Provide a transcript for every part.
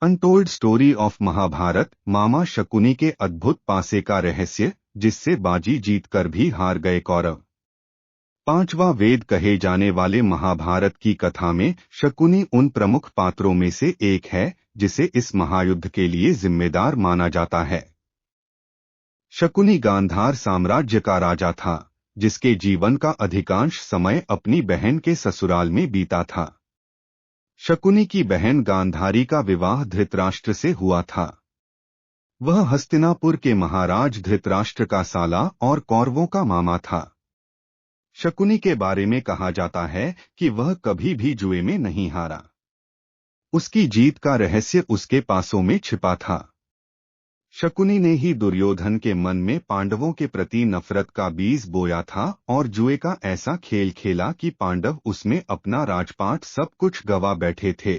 Untold story of Mahabharat, मामा शकुनी के अद्भुत पासे का रहस्य, जिससे बाजी जीतकर भी हार गए कौरव। पांचवा वेद कहे जाने वाले महाभारत की कथा में शकुनी उन प्रमुख पात्रों में से एक है जिसे इस महायुद्ध के लिए जिम्मेदार माना जाता है। शकुनी गांधार साम्राज्य का राजा था, जिसके जीवन का अधिकांश समय अपनी बहन के ससुराल में बीता था। शकुनी की बहन गांधारी का विवाह धृतराष्ट्र से हुआ था। वह हस्तिनापुर के महाराज धृतराष्ट्र का साला और कौरवों का मामा था। शकुनी के बारे में कहा जाता है कि वह कभी भी जुए में नहीं हारा। उसकी जीत का रहस्य उसके पासों में छिपा था। शकुनी ने ही दुर्योधन के मन में पांडवों के प्रति नफरत का बीज बोया था और जुए का ऐसा खेल खेला कि पांडव उसमें अपना राजपाट सब कुछ गवा बैठे थे।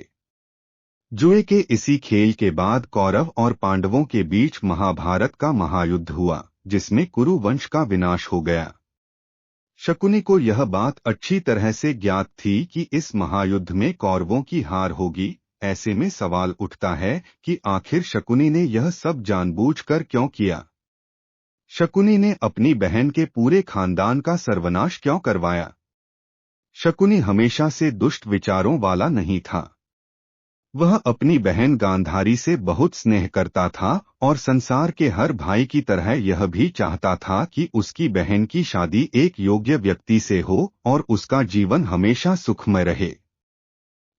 जुए के इसी खेल के बाद कौरव और पांडवों के बीच महाभारत का महायुद्ध हुआ, जिसमें कुरु वंश का विनाश हो गया। शकुनी को यह बात अच्छी तरह से ज्ञात थी कि इस महायुद्ध में कौरवों की हार होगी। ऐसे में सवाल उठता है कि आखिर शकुनी ने यह सब जानबूझकर क्यों किया। शकुनी ने अपनी बहन के पूरे खानदान का सर्वनाश क्यों करवाया। शकुनी हमेशा से दुष्ट विचारों वाला नहीं था। वह अपनी बहन गांधारी से बहुत स्नेह करता था और संसार के हर भाई की तरह यह भी चाहता था कि उसकी बहन की शादी एक योग्य व्यक्ति से हो और उसका जीवन हमेशा सुखमय रहे।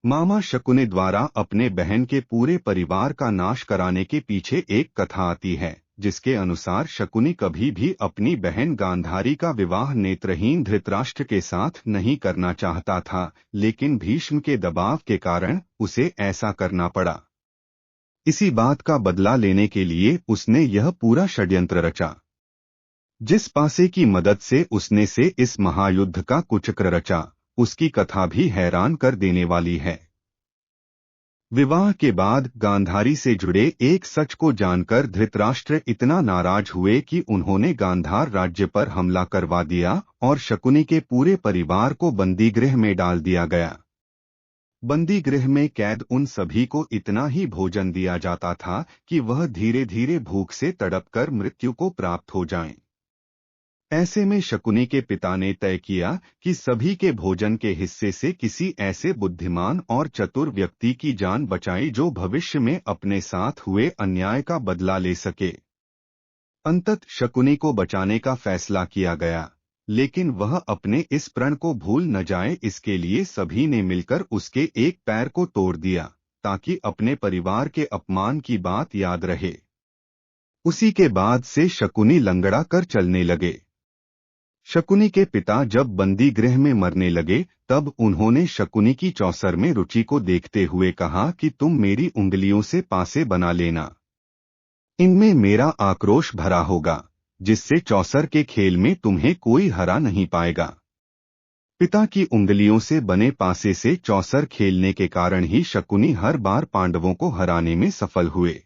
मामा शकुनी द्वारा अपने बहन के पूरे परिवार का नाश कराने के पीछे एक कथा आती है, जिसके अनुसार शकुनी कभी भी अपनी बहन गांधारी का विवाह नेत्रहीन धृतराष्ट्र के साथ नहीं करना चाहता था, लेकिन भीष्म के दबाव के कारण उसे ऐसा करना पड़ा। इसी बात का बदला लेने के लिए उसने यह पूरा षड्यंत्र रचा। जिस पासे की मदद से उसने इस महायुद्ध का कुचक्र रचा, उसकी कथा भी हैरान कर देने वाली है। विवाह के बाद गांधारी से जुड़े एक सच को जानकर धृतराष्ट्र इतना नाराज हुए कि उन्होंने गांधार राज्य पर हमला करवा दिया और शकुनी के पूरे परिवार को बंदीगृह में डाल दिया गया। बंदीगृह में कैद उन सभी को इतना ही भोजन दिया जाता था कि वह धीरे धीरे भूख से तड़पकर मृत्यु को प्राप्त हो जाएं। ऐसे में शकुनी के पिता ने तय किया कि सभी के भोजन के हिस्से से किसी ऐसे बुद्धिमान और चतुर व्यक्ति की जान बचाई जो भविष्य में अपने साथ हुए अन्याय का बदला ले सके। अंततः शकुनी को बचाने का फैसला किया गया, लेकिन वह अपने इस प्रण को भूल न जाए, इसके लिए सभी ने मिलकर उसके एक पैर को तोड़ दिया ताकि अपने परिवार के अपमान की बात याद रहे। उसी के बाद से शकुनी लंगड़ा कर चलने लगे। शकुनी के पिता जब बंदी गृह में मरने लगे तब उन्होंने शकुनी की चौसर में रुचि को देखते हुए कहा कि तुम मेरी उंगलियों से पासे बना लेना, इनमें मेरा आक्रोश भरा होगा, जिससे चौसर के खेल में तुम्हें कोई हरा नहीं पाएगा। पिता की उंगलियों से बने पासे से चौसर खेलने के कारण ही शकुनी हर बार पांडवों को हराने में सफल हुए।